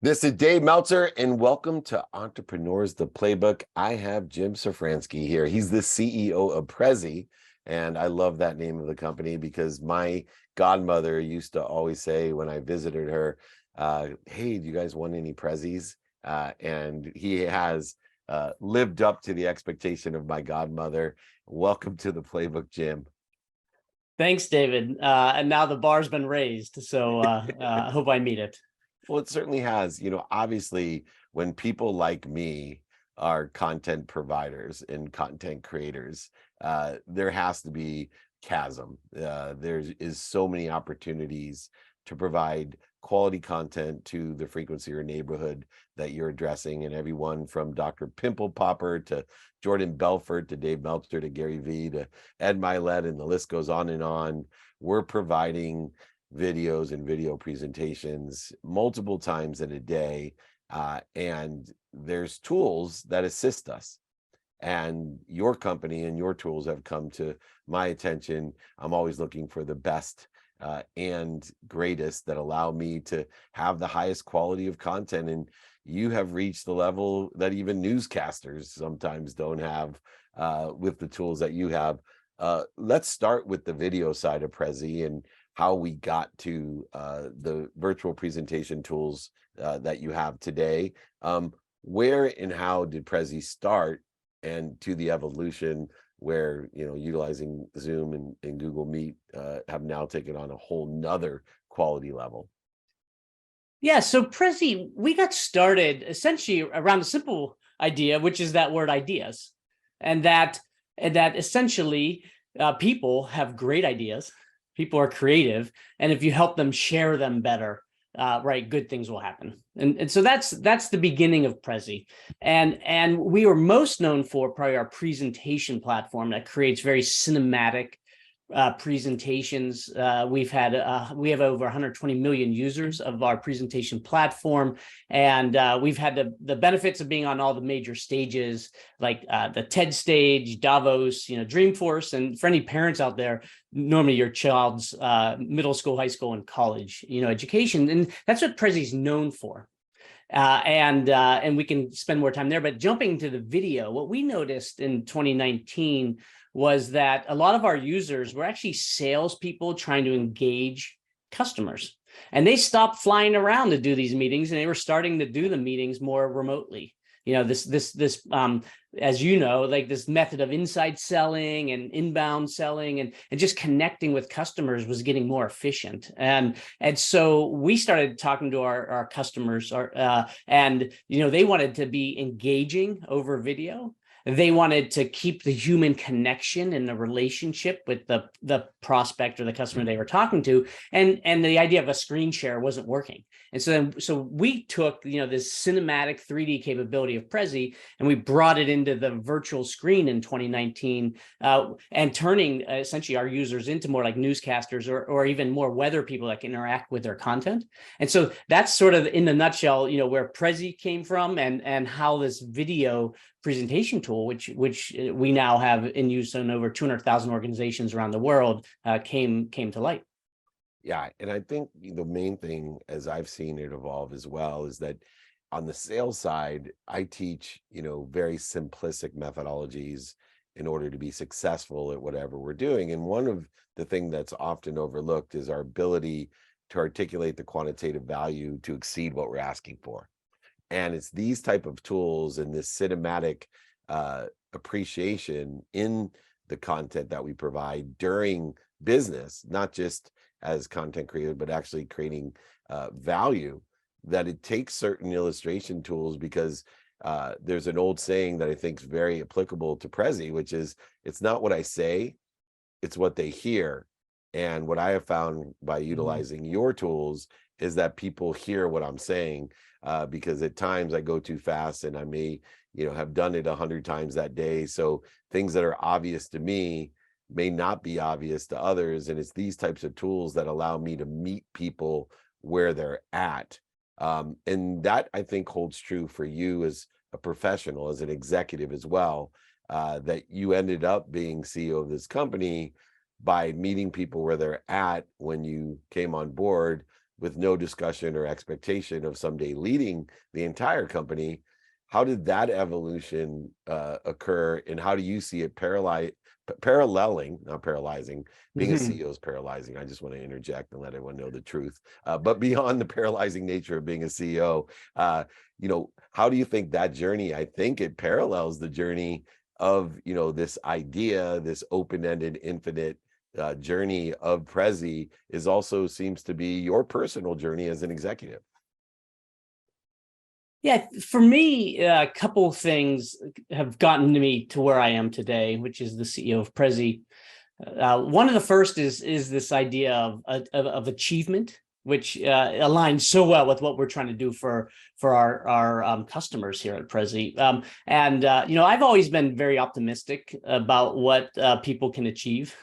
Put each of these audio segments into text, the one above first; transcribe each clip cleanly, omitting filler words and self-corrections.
This is Dave Meltzer, and welcome to Entrepreneurs the Playbook. I have Jim Szafranski here. He's the CEO of Prezi, and I love that name of the company because my godmother used to always say when I visited her, hey, do you guys want any Prezis? And he has lived up to the expectation of my godmother. Welcome to the Playbook, Jim. Thanks, David. And now the bar's been raised, so I hope I meet it. Well, it certainly has. Obviously, when people like me are content providers and content creators, there has to be chasm. There is so many opportunities to provide quality content to the frequency or neighborhood that you're addressing, and everyone from Dr. Pimple Popper to Jordan Belfort to Dave Meltzer to Gary Vee to Ed Milet, and the list goes on and on. We're providing videos and video presentations multiple times in a day, and there's tools that assist us, and your company and your tools have come to my attention. I'm always looking for the best and greatest that allow me to have the highest quality of content, and you have reached the level that even newscasters sometimes don't have with the tools that you have. Let's start with the video side of Prezi and how we got to the virtual presentation tools that you have today. Where and how did Prezi start, and to the evolution where, utilizing Zoom and Google Meet have now taken on a whole nother quality level? Yeah, so Prezi, we got started essentially around a simple idea, which is that word ideas, and that essentially people have great ideas. People are creative, and if you help them share them better, right, good things will happen. And so that's the beginning of Prezi. And we are most known for probably our presentation platform that creates very cinematic presentations. We have over 120 million users of our presentation platform, and we've had the benefits of being on all the major stages, like the TED stage, Davos, Dreamforce. And for any parents out there, normally your child's middle school, high school, and college, education, and that's what Prezi is known for. And we can spend more time there. But jumping to the video, what we noticed in 2019 was that a lot of our users were actually salespeople trying to engage customers, and they stopped flying around to do these meetings, and they were starting to do the meetings more remotely. This as you know, like this method of inside selling and inbound selling and just connecting with customers was getting more efficient. And so we started talking to our customers, and they wanted to be engaging over video. They wanted to keep the human connection and the relationship with the prospect or the customer they were talking to, and the idea of a screen share wasn't working. And so we took this cinematic 3D capability of Prezi, and we brought it into the virtual screen in 2019, and turning essentially our users into more like newscasters or even more weather people that can interact with their content. And so that's sort of in the nutshell, where Prezi came from, and how this video presentation tool, which we now have in use in over 200,000 organizations around the world, came to light. Yeah, and I think the main thing, as I've seen it evolve as well, is that on the sales side, I teach, very simplistic methodologies in order to be successful at whatever we're doing. And one of the things that's often overlooked is our ability to articulate the quantitative value to exceed what we're asking for. And it's these type of tools and this cinematic appreciation in the content that we provide during business, not just as content creator, but actually creating value, that it takes certain illustration tools, because there's an old saying that I think is very applicable to Prezi, which is, it's not what I say, it's what they hear. And what I have found by utilizing your tools is that people hear what I'm saying, because at times I go too fast, and I may, have done it 100 times that day. So things that are obvious to me may not be obvious to others. And it's these types of tools that allow me to meet people where they're at. And that, I think, holds true for you as a professional, as an executive as well, that you ended up being CEO of this company by meeting people where they're at when you came on board, with no discussion or expectation of someday leading the entire company. How did that evolution occur, and how do you see it paralleling, not paralyzing? Being a CEO is paralyzing. I just want to interject and let everyone know the truth. But beyond the paralyzing nature of being a CEO, how do you think that journey? I think it parallels the journey of this idea, this open-ended, infinite journey of Prezi is also seems to be your personal journey as an executive. Yeah, for me, a couple of things have gotten me to where I am today, which is the CEO of Prezi. One of the first is this idea of achievement, which aligns so well with what we're trying to do for our customers here at Prezi. I've always been very optimistic about what people can achieve.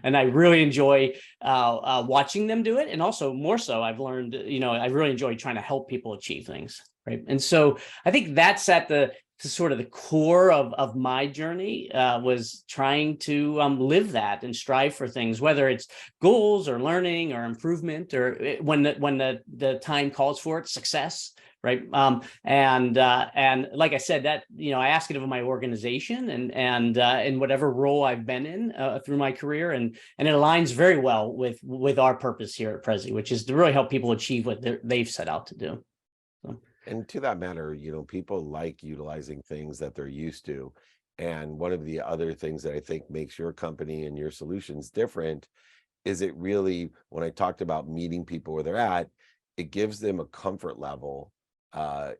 And I really enjoy watching them do it. And also more so, I've learned, I really enjoy trying to help people achieve things. Right. And so I think that's at the sort of the core of my journey, was trying to live that and strive for things, whether it's goals or learning or improvement, or when the time calls for it, success. Right. And like I said, that, I ask it of my organization and in whatever role I've been in through my career. And it aligns very well with our purpose here at Prezi, which is to really help people achieve what they've set out to do. So. And to that matter, people like utilizing things that they're used to. And one of the other things that I think makes your company and your solutions different is it really, when I talked about meeting people where they're at, it gives them a comfort level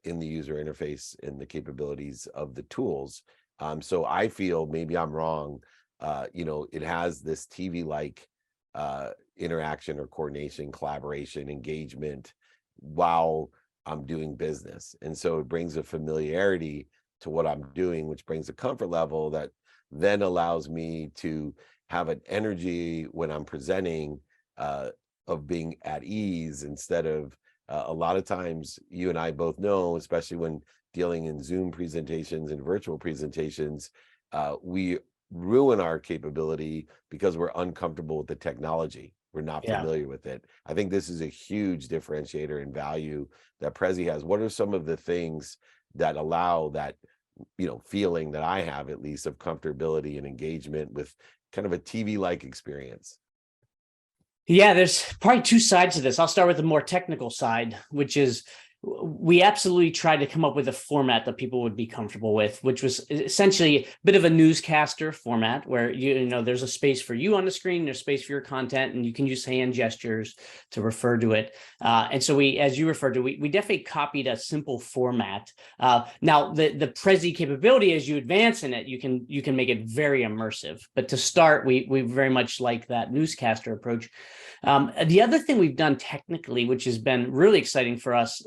in the user interface and the capabilities of the tools. So I feel, maybe I'm wrong, it has this TV-like interaction or coordination, collaboration, engagement while I'm doing business. And so it brings a familiarity to what I'm doing, which brings a comfort level that then allows me to have an energy when I'm presenting of being at ease, instead of a lot of times, you and I both know, especially when dealing in Zoom presentations and virtual presentations, we ruin our capability because we're uncomfortable with the technology. We're not familiar with it. I think this is a huge differentiator and value that Prezi has. What are some of the things that allow that, feeling that I have, at least, of comfortability and engagement with kind of a TV-like experience? Yeah, there's probably two sides to this. I'll start with the more technical side, which is we absolutely tried to come up with a format that people would be comfortable with, which was essentially a bit of a newscaster format where, there's a space for you on the screen, there's space for your content, and you can use hand gestures to refer to it. And so we, as you referred to, we definitely copied a simple format. Now, the Prezi capability, as you advance in it, you can make it very immersive. But to start, we very much like that newscaster approach. The other thing we've done technically, which has been really exciting for us,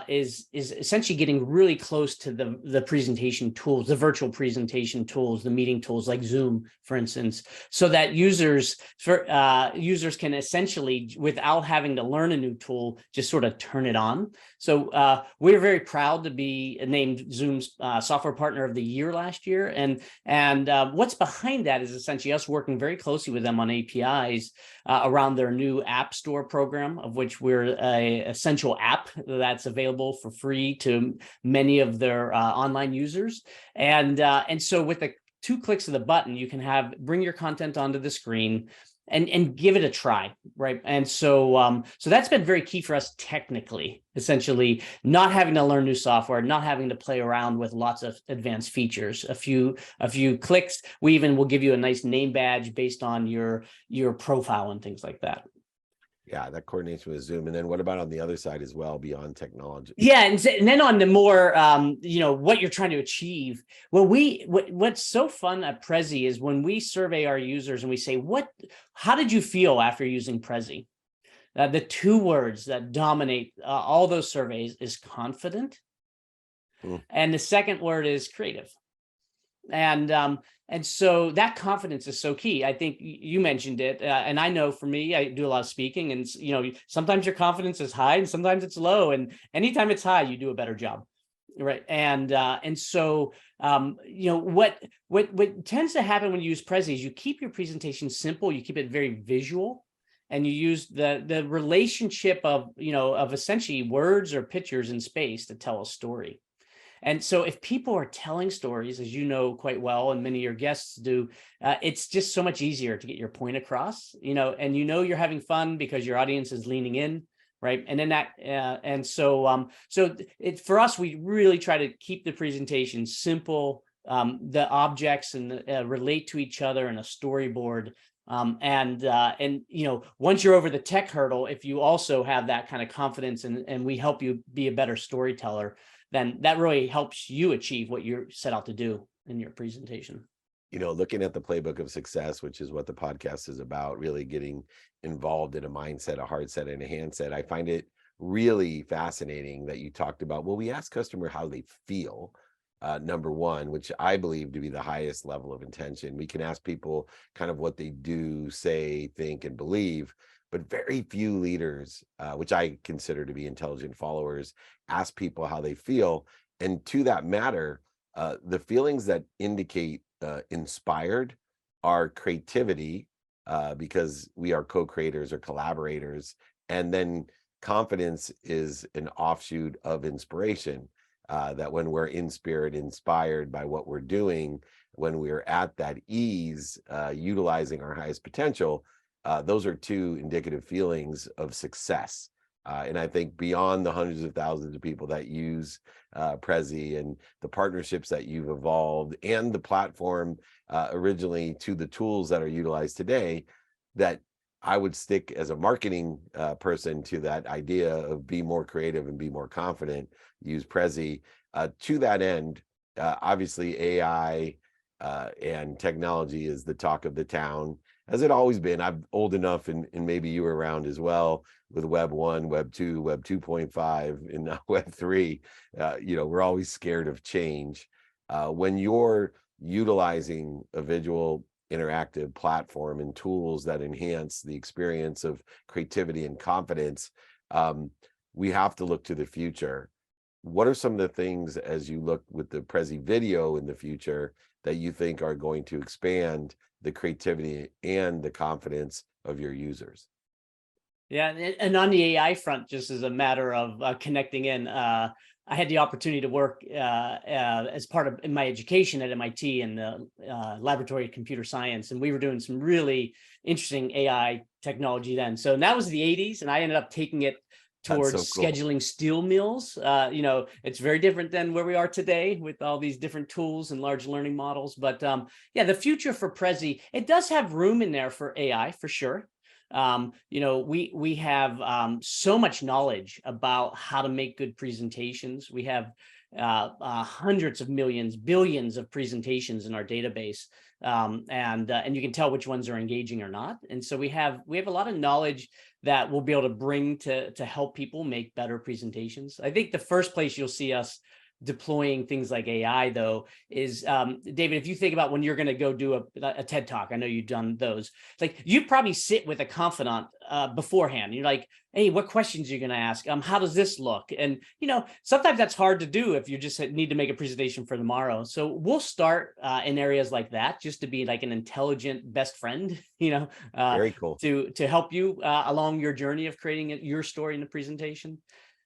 is essentially getting really close to the presentation tools, the virtual presentation tools, the meeting tools like Zoom, for instance, so that users can essentially, without having to learn a new tool, just sort of turn it on. So we're very proud to be named Zoom's Software Partner of the Year last year, and what's behind that is essentially us working very closely with them on APIs around their new App Store program, of which we're a essential app that's available for free to many of their online users. And so with the 2 clicks of the button, you can bring your content onto the screen and give it a try, right? And so that's been very key for us technically, essentially not having to learn new software, not having to play around with lots of advanced features. A few clicks, we even will give you a nice name badge based on your profile and things like that. Yeah, that coordination with Zoom. And then what about on the other side as well, beyond technology? Yeah, and then on the more, what you're trying to achieve. Well, what's so fun at Prezi is when we survey our users and we say, how did you feel after using Prezi? The 2 words that dominate all those surveys is confident, and the second word is creative. And so that confidence is so key. I think you mentioned it, and I know for me, I do a lot of speaking, and sometimes your confidence is high and sometimes it's low, and anytime it's high, you do a better job, right? And so what tends to happen when you use Prezi is you keep your presentation simple, you keep it very visual, and you use the relationship of, of essentially words or pictures in space to tell a story. And so if people are telling stories, as you know quite well, and many of your guests do, it's just so much easier to get your point across, and you're having fun because your audience is leaning in, right? And then for us, we really try to keep the presentation simple, the objects and relate to each other in a storyboard. Once you're over the tech hurdle, if you also have that kind of confidence and we help you be a better storyteller, then that really helps you achieve what you're set out to do in your presentation. Looking at the playbook of success, which is what the podcast is about, really getting involved in a mindset, a heart set, and a handset. I find it really fascinating that you talked about, well, we ask customer how they feel, number one, which I believe to be the highest level of intention. We can ask people kind of what they do, say, think, and believe, but very few leaders, which I consider to be intelligent followers, ask people how they feel. And to that matter, the feelings that indicate inspired are creativity, because we are co-creators or collaborators. And then confidence is an offshoot of inspiration, that when we're in spirit, inspired by what we're doing, when we're at that ease, utilizing our highest potential, those are two indicative feelings of success. And I think beyond the hundreds of thousands of people that use Prezi and the partnerships that you've evolved and the platform originally to the tools that are utilized today, that I would stick as a marketing person to that idea of be more creative and be more confident, use Prezi. To that end, obviously AI and technology is the talk of the town, as it always been. I'm old enough, and maybe you were around as well, with Web 1, Web 2, Web 2.5, and now Web 3. We're always scared of change. When you're utilizing a visual interactive platform and tools that enhance the experience of creativity and confidence, we have to look to the future. What are some of the things, as you look with the Prezi video in the future, that you think are going to expand the creativity and the confidence of your users? Yeah, and on the AI front, just as a matter of connecting in, I had the opportunity to work as part of in my education at MIT in the laboratory of computer science, and we were doing some really interesting AI technology then. So that was the 80s, and I ended up taking it towards That's so cool. scheduling steel mills. It's very different than where we are today with all these different tools and large learning models. But yeah, the future for Prezi, it does have room in there for AI for sure. We have so much knowledge about how to make good presentations. We have hundreds of millions, billions of presentations in our database, and you can tell which ones are engaging or not. And so we have a lot of knowledge that we'll be able to bring to help people make better presentations. I think the first place you'll see us deploying things like AI, though, is David, if you think about when you're going to go do a TED Talk, I know you've done those, like you probably sit with a confidant beforehand. You're like, hey, what questions are you going to ask? How does this look? And, sometimes that's hard to do if you just need to make a presentation for tomorrow. So we'll start in areas like that, just to be like an intelligent best friend, Very cool. to help you along your journey of creating your story in the presentation.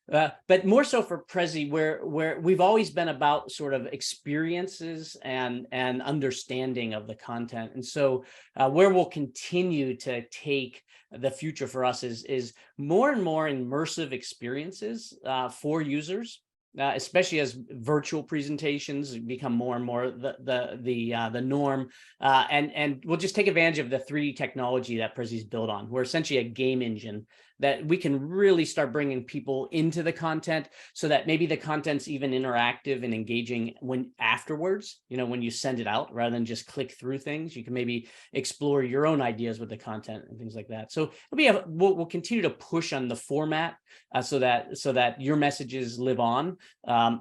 But more so for Prezi, where we've always been about sort of experiences and understanding of the content. And so where we'll continue to take the future for us is more and more immersive experiences for users. Especially as virtual presentations become more and more the norm, and we'll just take advantage of the 3D technology that Prezi's built on. We're essentially a game engine that we can really start bringing people into the content, so that maybe the content's even interactive and engaging when afterwards. When you send it out, rather than just click through things, you can maybe explore your own ideas with the content and things like that. So we'll continue to push on the format so that your messages live on.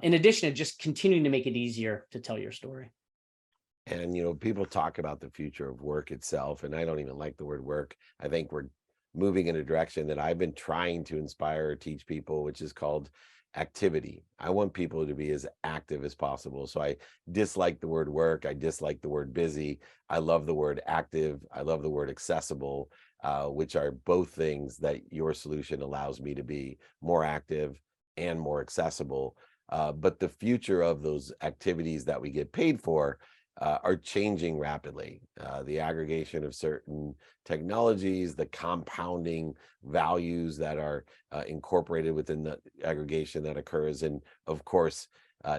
In addition to just continuing to make it easier to tell your story. And people talk about the future of work itself, and I don't even like the word work. I think we're moving in a direction that I've been trying to inspire or teach people, which is called activity. I want people to be as active as possible. So I dislike the word work. I dislike the word busy. I love the word active. I love the word accessible, which are both things that your solution allows me to be more active and more accessible. But the future of those activities that we get paid for are changing rapidly. The aggregation of certain technologies, the compounding values that are incorporated within the aggregation that occurs, and of course,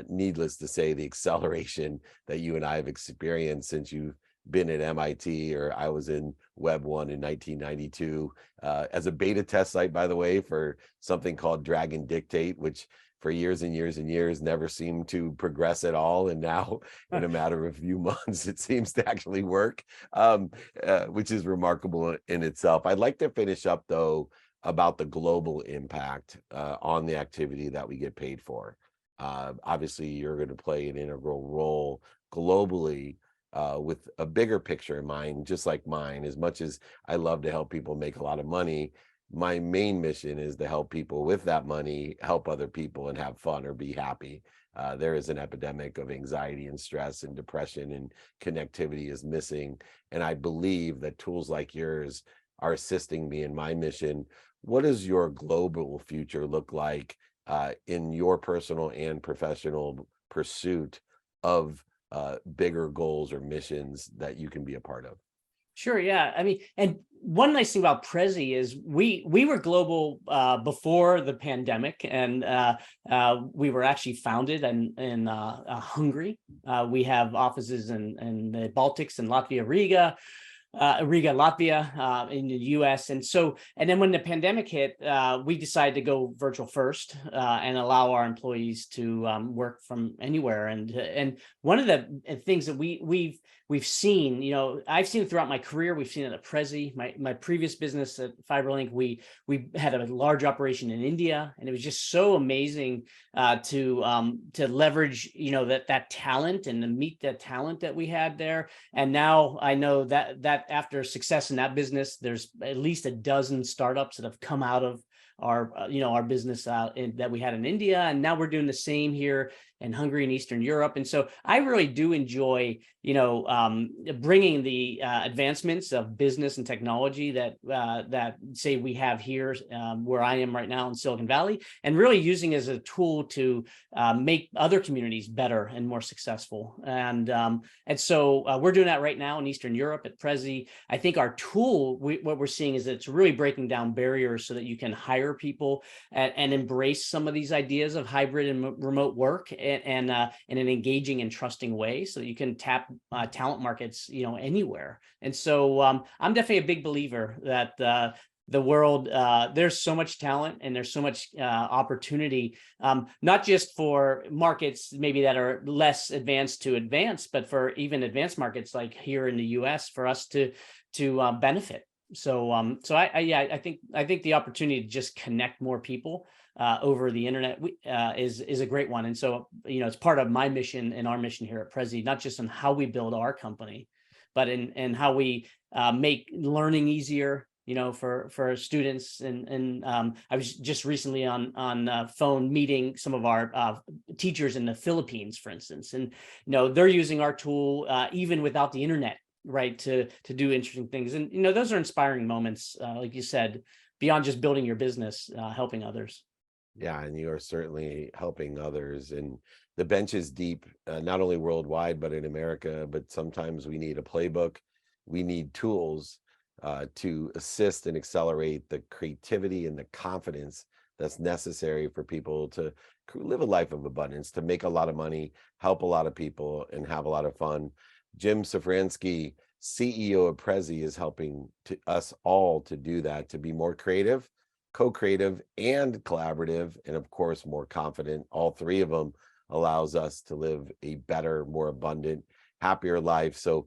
needless to say, the acceleration that you and I have experienced since you've been at MIT, or I was in Web 1 in 1992 as a beta test site, by the way, for something called Dragon Dictate, which for years and years and years never seemed to progress at all. And now in a matter of a few months, it seems to actually work, which is remarkable in itself. I'd like to finish up, though, about the global impact on the activity that we get paid for. Obviously, you're going to play an integral role globally with a bigger picture in mind, just like mine. As much as I love to help people make a lot of money, my main mission is to help people with that money, help other people and have fun or be happy. There is an epidemic of anxiety and stress and depression, and connectivity is missing. And I believe that tools like yours are assisting me in my mission. What does your global future look like in your personal and professional pursuit of bigger goals or missions that you can be a part of? Sure. Yeah. I mean, and one nice thing about Prezi is we were global before the pandemic, and we were actually founded in Hungary. We have offices in the Baltics and Latvia, Riga, Latvia, in the U.S. And then when the pandemic hit, we decided to go virtual first and allow our employees to work from anywhere. And one of the things that we've seen, I've seen it throughout my career. We've seen it at Prezi, my previous business at FiberLink. We had a large operation in India, and it was just so amazing to leverage that talent and to meet that talent that we had there. And now I know that after success in that business, there's at least a dozen startups that have come out of our business that we had in India, and now we're doing the same here in Hungary and Eastern Europe. And so I really do enjoy bringing the advancements of business and technology that say we have here where I am right now in Silicon Valley, and really using it as a tool to make other communities better and more successful. And so we're doing that right now in Eastern Europe at Prezi. I think our tool, what we're seeing is that it's really breaking down barriers so that you can hire people and embrace some of these ideas of hybrid and remote work and in an engaging and trusting way, so that you can tap talent markets anywhere. And so I'm definitely a big believer that the world, there's so much talent and there's so much opportunity, not just for markets maybe that are less advanced to advanced, but for even advanced markets like here in the US, for us to benefit. So I think the opportunity to just connect more people over the internet is a great one. And so it's part of my mission and our mission here at Prezi, not just on how we build our company, but in how we make learning easier for students. And I was just recently on phone meeting some of our teachers in the Philippines, for instance, and they're using our tool even without the internet, right, to do interesting things. And those are inspiring moments, like you said, beyond just building your business, helping others. Yeah, and you are certainly helping others. And the bench is deep, not only worldwide, but in America. But sometimes we need a playbook. We need tools to assist and accelerate the creativity and the confidence that's necessary for people to live a life of abundance, to make a lot of money, help a lot of people, and have a lot of fun. Jim Szafranski, CEO of Prezi, is helping us all to do that, to be more creative, co-creative, and collaborative, and of course, more confident. All three of them allows us to live a better, more abundant, happier life. So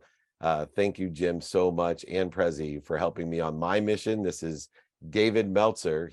thank you, Jim, so much, and Prezi, for helping me on my mission. This is David Meltzer.